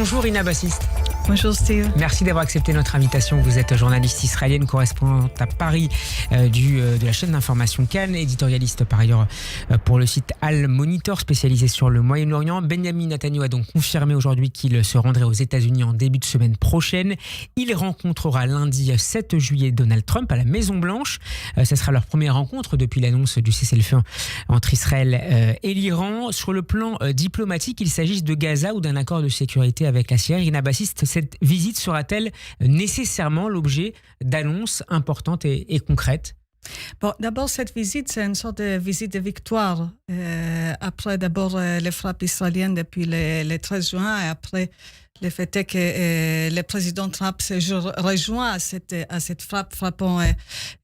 Bonjour Rina Bassiste. Bonjour Steve. Merci d'avoir accepté notre invitation. Vous êtes journaliste israélienne, correspondante à Paris de la chaîne d'information Cannes, éditorialiste par ailleurs pour le site Al Monitor spécialisé sur le Moyen-Orient. Benjamin Netanyahu a donc confirmé aujourd'hui qu'il se rendrait aux États-Unis en début de semaine prochaine. Il rencontrera lundi 7 juillet Donald Trump à la Maison-Blanche. Ce sera leur première rencontre depuis l'annonce du cessez-le-feu entre Israël et l'Iran. Sur le plan diplomatique, qu'il s'agisse de Gaza ou d'un accord de sécurité avec la Syrie, Rina Bassiste, cette visite sera-t-elle nécessairement l'objet d'annonces importantes et concrètes ? Bon, d'abord, cette visite, c'est une sorte de visite de victoire. Après, d'abord, les frappes israéliennes depuis le 13 juin et après, le fait est que le président Trump se rejoint à cette frappe frappant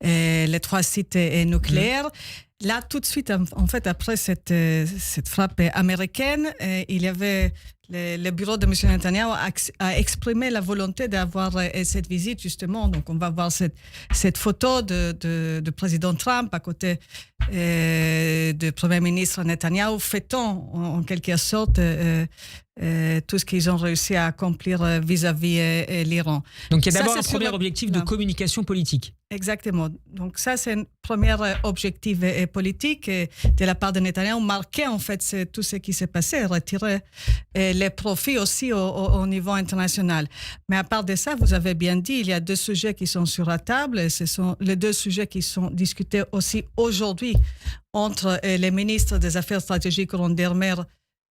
les 3 sites nucléaires. Là, tout de suite, en fait, après cette frappe américaine, il y avait le bureau de M. Netanyahu a exprimé la volonté d'avoir cette visite, justement. Donc, on va voir cette photo de président Trump à côté du Premier ministre Netanyahu, fêtant en quelque sorte tout ce qu'ils ont réussi à accomplir vis-à-vis l'Iran. Donc, il y a d'abord un premier objectif de communication politique. Exactement. Donc, ça, c'est un premier objectif politique de la part de Netanyahu, marquer en fait tout ce qui s'est passé, retirer les profits aussi au niveau international. Mais à part de ça, vous avez bien dit, il y a 2 sujets qui sont sur la table et ce sont les 2 sujets qui sont discutés aussi aujourd'hui entre les ministres des Affaires stratégiques Ron Dermer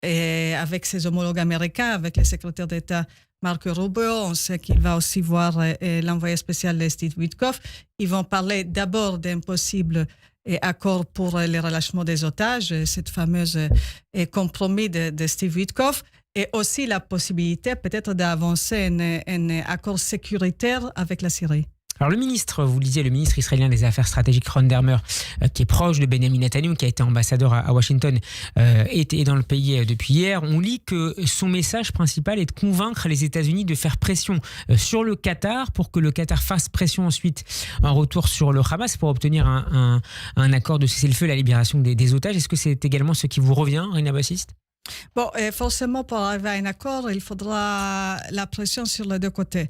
et avec ses homologues américains, avec le secrétaire d'État Marco Rubio. On sait qu'il va aussi voir l'envoyé spécial Steve Witkoff. Ils vont parler d'abord d'un possible accord pour le relâchement des otages, cette fameuse compromis de Steve Witkoff, et aussi la possibilité peut-être d'avancer un accord sécuritaire avec la Syrie. Alors le ministre, vous le disiez, le ministre israélien des Affaires stratégiques Ron Dermer, qui est proche de Benjamin Netanyahu, qui a été ambassadeur à Washington, est dans le pays depuis hier. On lit que son message principal est de convaincre les États-Unis de faire pression sur le Qatar pour que le Qatar fasse pression ensuite en retour sur le Hamas pour obtenir un accord de cessez-le-feu, la libération des otages. Est-ce que c'est également ce qui vous revient, Rina Bassiste ? Bon, forcément, pour arriver à un accord, il faudra la pression sur les 2 côtés.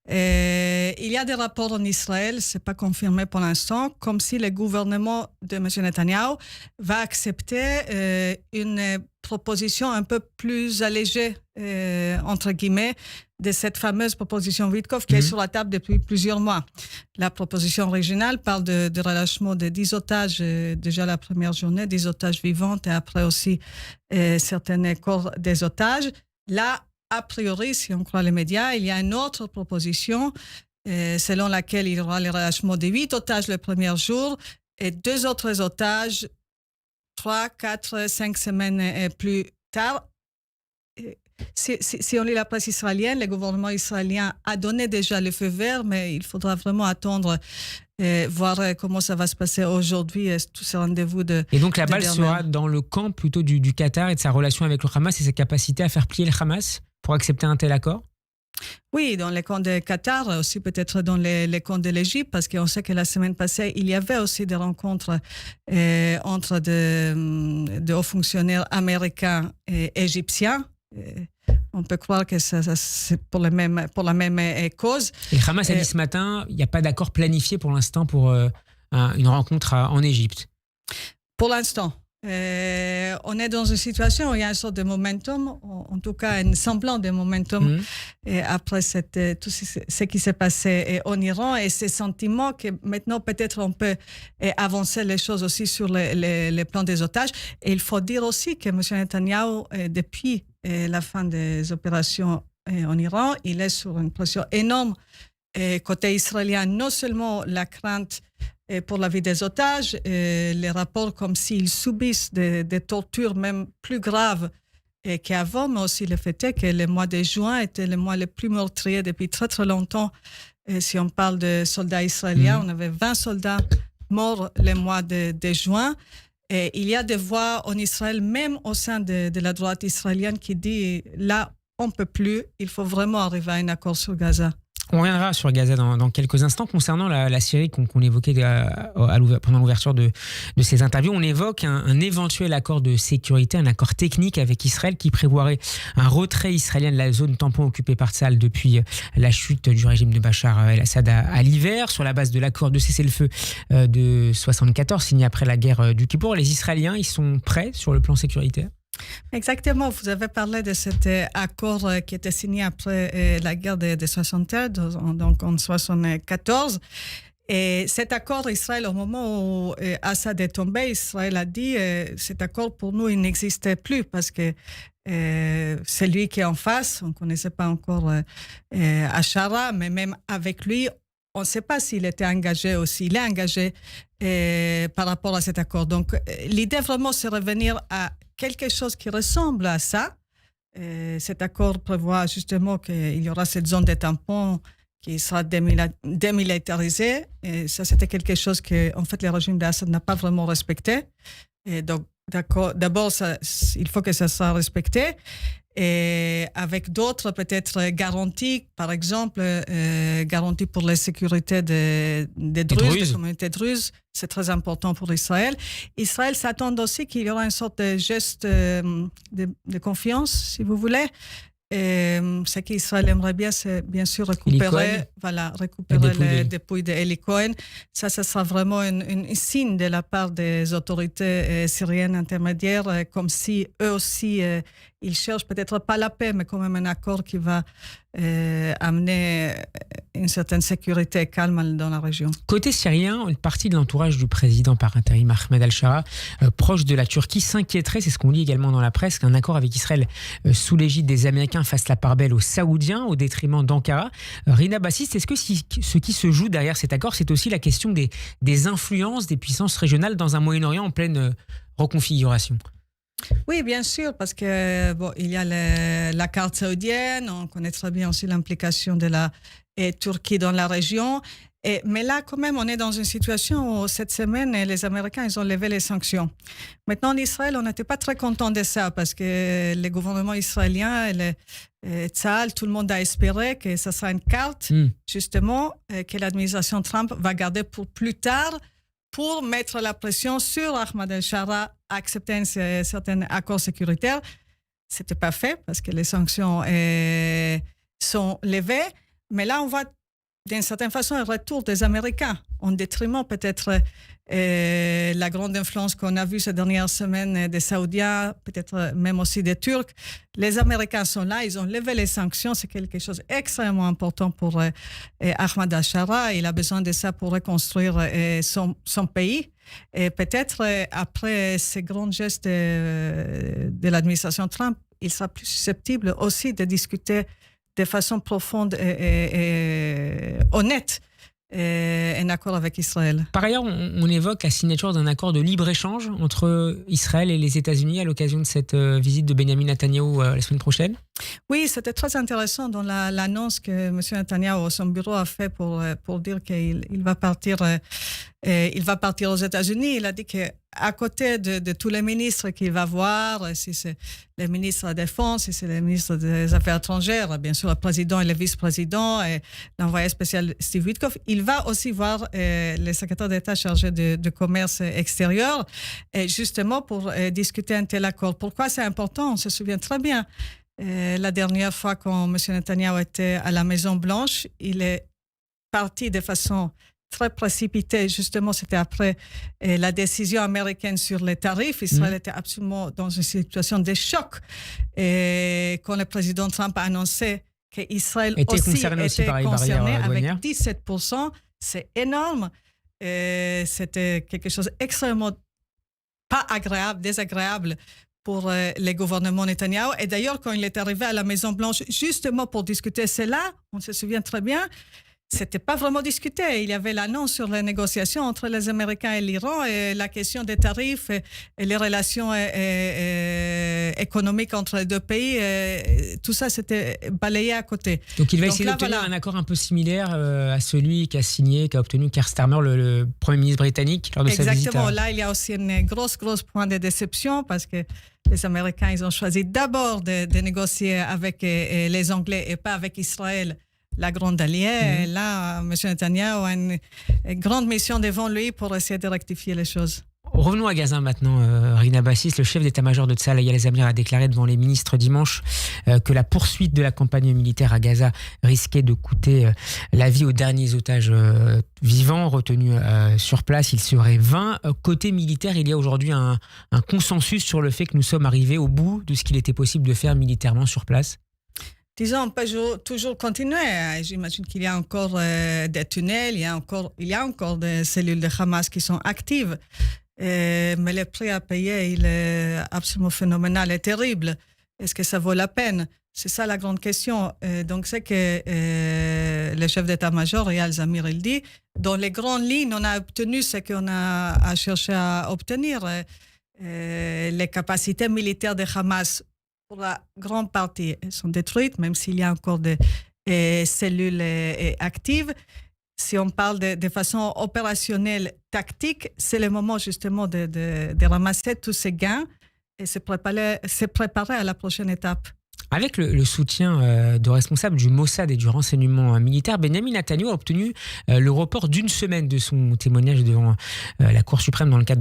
Il y a des rapports en Israël, ce n'est pas confirmé pour l'instant, comme si le gouvernement de M. Netanyahu va accepter une proposition un peu plus allégée, entre guillemets, de cette fameuse proposition Witkoff qui est sur la table depuis plusieurs mois. La proposition originale parle de relâchement de 10 otages, déjà la première journée, 10 otages vivants et après aussi certains corps des otages. Là, a priori, si on croit les médias, il y a une autre proposition selon laquelle il y aura le relâchement de 8 otages le premier jour et 2 autres otages 3, 4, 5 semaines plus tard. Si on lit la presse israélienne, le gouvernement israélien a donné déjà le feu vert, mais il faudra vraiment attendre, voir comment ça va se passer aujourd'hui, tous ces rendez-vous de... Et donc la balle sera dans le camp plutôt du Qatar et de sa relation avec le Hamas et sa capacité à faire plier le Hamas pour accepter un tel accord ? Oui, dans les camps de Qatar, aussi peut-être dans les camps de l'Égypte, parce qu'on sait que la semaine passée, il y avait aussi des rencontres entre des hauts fonctionnaires américains et égyptiens. On peut croire que c'est pour la même cause. Et le Hamas a dit ce matin, il n'y a pas d'accord planifié pour l'instant pour une rencontre en Égypte. Pour l'instant. On est dans une situation où il y a une sorte de momentum, en tout cas un semblant de momentum après tout ce qui s'est passé en Iran et ces sentiments que maintenant peut-être on peut avancer les choses aussi sur les plans des otages. Et il faut dire aussi que M. Netanyahu, depuis la fin des opérations en Iran, il est sur une pression énorme côté israélien, non seulement la crainte pour la vie des otages, les rapports comme s'ils subissent des tortures même plus graves qu'avant, mais aussi le fait est que le mois de juin était le mois le plus meurtrier depuis très très longtemps. Et si on parle de soldats israéliens, on avait 20 soldats morts le mois de juin. Et il y a des voix en Israël, même au sein de la droite israélienne, qui dit là, on ne peut plus, il faut vraiment arriver à un accord sur Gaza. On reviendra sur Gaza dans quelques instants. Concernant la Syrie qu'on évoquait pendant l'ouverture de ces interviews, on évoque un éventuel accord de sécurité, un accord technique avec Israël qui prévoirait un retrait israélien de la zone tampon occupée par Tsahal depuis la chute du régime de Bachar el-Assad à l'hiver, sur la base de l'accord de cessez-le-feu de 1974, signé après la guerre du Kippour. Les Israéliens, ils sont prêts sur le plan sécuritaire? Exactement, vous avez parlé de cet accord qui était signé après la guerre de 1973, donc en 1974. Et cet accord, Israël, au moment où Assad est tombé, Israël a dit cet accord pour nous, il n'existait plus parce que c'est lui qui est en face. On ne connaissait pas encore Ashara, mais même avec lui, on ne sait pas s'il était engagé ou s'il est engagé par rapport à cet accord. Donc, l'idée vraiment, c'est revenir à quelque chose qui ressemble à ça. Cet accord prévoit justement qu'il y aura cette zone de tampon qui sera démilitarisée. Et ça, c'était quelque chose que, en fait, le régime d'Assad n'a pas vraiment respecté. Et donc, d'abord, il faut que ça soit respecté. Et avec d'autres, peut-être garanties, par exemple, garanties pour la sécurité des Druzes, des communautés druzes, c'est très important pour Israël. Israël s'attend aussi qu'il y aura une sorte de geste de confiance, si vous voulez. Et ce qu'Israël aimerait bien, c'est bien sûr récupérer les dépouilles d'Eli Cohen. Ça sera vraiment un signe de la part des autorités syriennes intermédiaires, comme si eux aussi, ils cherchent peut-être pas la paix, mais quand même un accord qui va amener une certaine sécurité et calme dans la région. Côté syrien, une partie de l'entourage du président par intérim Ahmed al-Shara, proche de la Turquie, s'inquiéterait, c'est ce qu'on lit également dans la presse, qu'un accord avec Israël sous l'égide des Américains fasse la part belle aux Saoudiens au détriment d'Ankara. Rina Bassist, est-ce que ce qui se joue derrière cet accord, c'est aussi la question des influences des puissances régionales dans un Moyen-Orient en pleine reconfiguration? Oui, bien sûr, parce que il y a la carte saoudienne, on connaît très bien aussi l'implication de la Turquie dans la région. Mais là, quand même, on est dans une situation où cette semaine, les Américains, ils ont levé les sanctions. Maintenant, en Israël, on n'était pas très content de ça parce que le gouvernement israélien et Tsahal, tout le monde a espéré que ça sera une carte, justement, que l'administration Trump va garder pour plus tard pour mettre la pression sur Ahmed al-Shara à accepter un certain accord sécuritaire. Ce n'était pas fait parce que les sanctions sont levées. Mais là, on voit d'une certaine façon un retour des Américains en détriment peut-être la grande influence qu'on a vue ces dernières semaines des Saoudiens, peut-être même aussi des Turcs. Les Américains sont là, ils ont levé les sanctions, c'est quelque chose d'extrêmement important pour Ahmed al-Shara. Il a besoin de ça pour reconstruire son pays. Et peut-être après ces grands gestes de l'administration Trump, il sera plus susceptible aussi de discuter de façon profonde et honnête un accord avec Israël. Par ailleurs, on évoque la signature d'un accord de libre-échange entre Israël et les États-Unis à l'occasion de cette visite de Benjamin Netanyahou la semaine prochaine. Oui, c'était très intéressant dans l'annonce que M. Netanyahou, son bureau, a fait pour dire qu'il va partir aux États-Unis. Il a dit qu'à côté de tous les ministres qu'il va voir, si c'est le ministre de la Défense, si c'est le ministre des Affaires étrangères, bien sûr le président et le vice-président et l'envoyé spécial Steve Witkoff, il va aussi voir le secrétaire d'État chargé de commerce extérieur, justement pour discuter un tel accord. Pourquoi c'est important? On se souvient très bien. La dernière fois quand M. Netanyahou était à la Maison-Blanche, il est parti de façon très précipitée. Justement, c'était après la décision américaine sur les tarifs. Israël était absolument dans une situation de choc. Et quand le président Trump a annoncé qu'Israël était concerné avec 17%, c'est énorme. C'était quelque chose d'extrêmement pas agréable, désagréable pour le gouvernement Netanyahou. Et d'ailleurs, quand il est arrivé à la Maison-Blanche, justement pour discuter cela, on se souvient très bien, c'était pas vraiment discuté. Il y avait l'annonce sur les négociations entre les Américains et l'Iran et la question des tarifs et les relations économiques entre les deux pays. Tout ça, c'était balayé à côté. Donc il va essayer d'obtenir un accord un peu similaire à celui qu'a obtenu Keir Starmer, le Premier ministre britannique, lors de sa visite. Exactement. Là, il y a aussi une grosse point de déception parce que les Américains, ils ont choisi d'abord de négocier avec les Anglais et pas avec Israël la grande alliée. Et là, M. Netanyahu a une grande mission devant lui pour essayer de rectifier les choses. Revenons à Gaza maintenant. Rina Bassis, le chef d'état-major de Tsahal, Eyal Zamir, a déclaré devant les ministres dimanche que la poursuite de la campagne militaire à Gaza risquait de coûter la vie aux derniers otages vivants retenus sur place. Il serait 20. Côté militaire, il y a aujourd'hui un consensus sur le fait que nous sommes arrivés au bout de ce qu'il était possible de faire militairement sur place. Disons, on peut toujours continuer. J'imagine qu'il y a encore des tunnels, il y a encore des cellules de Hamas qui sont actives. Mais le prix à payer, il est absolument phénoménal et terrible. Est-ce que ça vaut la peine? C'est ça la grande question. Donc, c'est que le chef d'état-major, Eyal Zamir, il dit, dans les grandes lignes, on a obtenu ce qu'on a cherché à obtenir. Les capacités militaires de Hamas, pour la grande partie, sont détruites, même s'il y a encore des cellules actives. Si on parle de façon opérationnelle, tactique, c'est le moment justement de ramasser tous ces gains et se préparer à la prochaine étape. Avec le soutien de responsables du Mossad et du renseignement militaire, Benyamin Netanyahu a obtenu le report d'une semaine de son témoignage devant la Cour suprême dans le cadre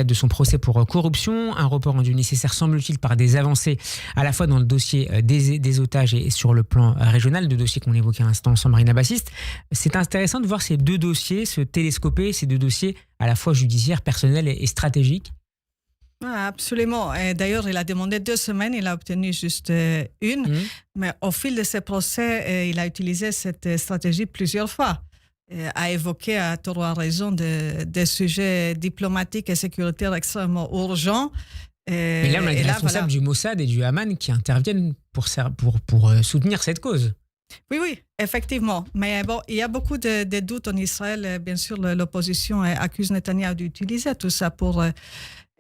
de son procès pour corruption. Un report rendu nécessaire, semble-t-il, par des avancées à la fois dans le dossier des otages et sur le plan régional, deux dossiers qu'on évoquait à l'instant ensemble, Rina Bassis. C'est intéressant de voir ces deux dossiers se télescoper, ces deux dossiers à la fois judiciaires, personnels et stratégiques. Ah, absolument. Et d'ailleurs, il a demandé 2 semaines, il a obtenu juste une. Mais au fil de ce procès, il a utilisé cette stratégie plusieurs fois. A évoqué à tort ou à raison des sujets diplomatiques et sécuritaires extrêmement urgents. Mais là, on a des responsables du Mossad et du Haman qui interviennent pour soutenir cette cause. Oui, effectivement. Mais bon, il y a beaucoup de doutes en Israël. Bien sûr, l'opposition accuse Netanyahou d'utiliser tout ça pour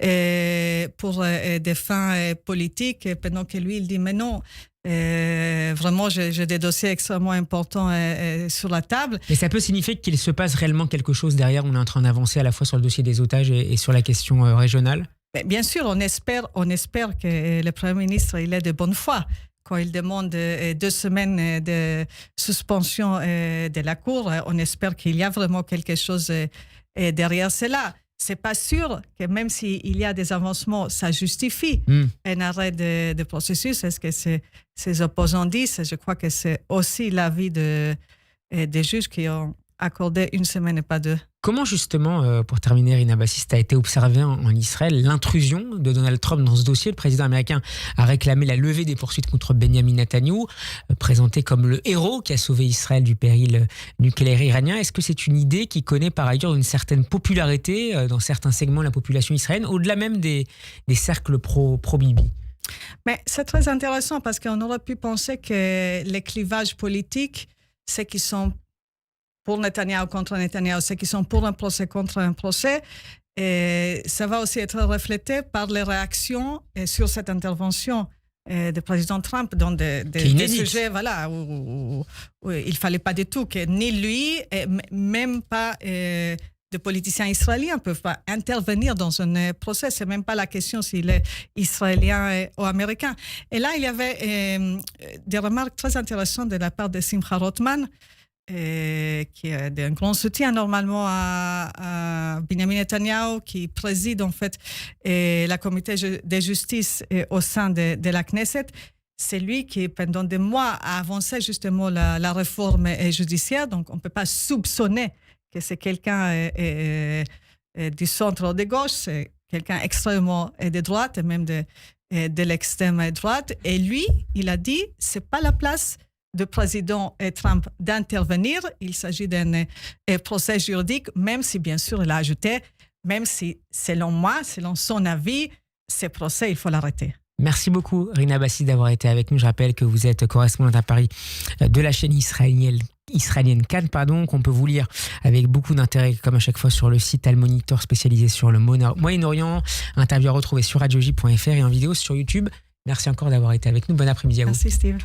des fins politiques, pendant que lui, il dit, mais non, vraiment, j'ai des dossiers extrêmement importants sur la table. Mais ça peut signifier qu'il se passe réellement quelque chose derrière. On est en train d'avancer à la fois sur le dossier des otages et sur la question régionale. Mais bien sûr, on espère que le Premier ministre, il est de bonne foi. Quand il demande 2 semaines de suspension de la Cour, on espère qu'il y a vraiment quelque chose derrière cela. C'est pas sûr que même s'il y a des avancements, ça justifie un arrêt de processus. C'est ce que ces opposants disent. Je crois que c'est aussi l'avis des juges qui ont accordé 1 semaine et pas 2. Comment justement, pour terminer, Rina Bassis, a été observé en Israël l'intrusion de Donald Trump dans ce dossier? Le président américain a réclamé la levée des poursuites contre Benyamin Netanyahu, présenté comme le héros qui a sauvé Israël du péril nucléaire iranien. Est-ce que c'est une idée qui connaît par ailleurs une certaine popularité dans certains segments de la population israélienne, au-delà même des cercles pro-Bibi? Mais c'est très intéressant parce qu'on aurait pu penser que les clivages politiques, ceux qui sont pour Netanyahou contre Netanyahou, ceux qui sont pour un procès contre un procès, et ça va aussi être reflété par les réactions sur cette intervention du président Trump dans des sujets où il ne fallait pas du tout que ni lui, et même pas des politiciens israéliens ne peuvent pas intervenir dans un procès. Ce n'est même pas la question s'il est israélien ou américain. Et là, il y avait des remarques très intéressantes de la part de Simcha Rothman, qui est d'un grand soutien normalement à Benyamin Netanyahu, qui préside en fait la comité de justice au sein de la Knesset. C'est lui qui, pendant des mois, a avancé justement la réforme judiciaire. Donc, on ne peut pas soupçonner que c'est quelqu'un du centre ou de gauche. C'est quelqu'un extrêmement de droite et même de l'extrême droite. Et lui, il a dit, c'est pas la place du président Trump d'intervenir. Il s'agit d'un procès juridique, même si, bien sûr, il a ajouté, même si, selon moi, selon son avis, ce procès, il faut l'arrêter. Merci beaucoup, Rina Bassis, d'avoir été avec nous. Je rappelle que vous êtes correspondante à Paris de la chaîne israélienne Cannes, qu'on peut vous lire avec beaucoup d'intérêt, comme à chaque fois, sur le site Al Monitor spécialisé sur le Moyen-Orient. Interview à retrouver sur radioj.fr et en vidéo sur YouTube. Merci encore d'avoir été avec nous. Bon après-midi à vous. Merci, Steve.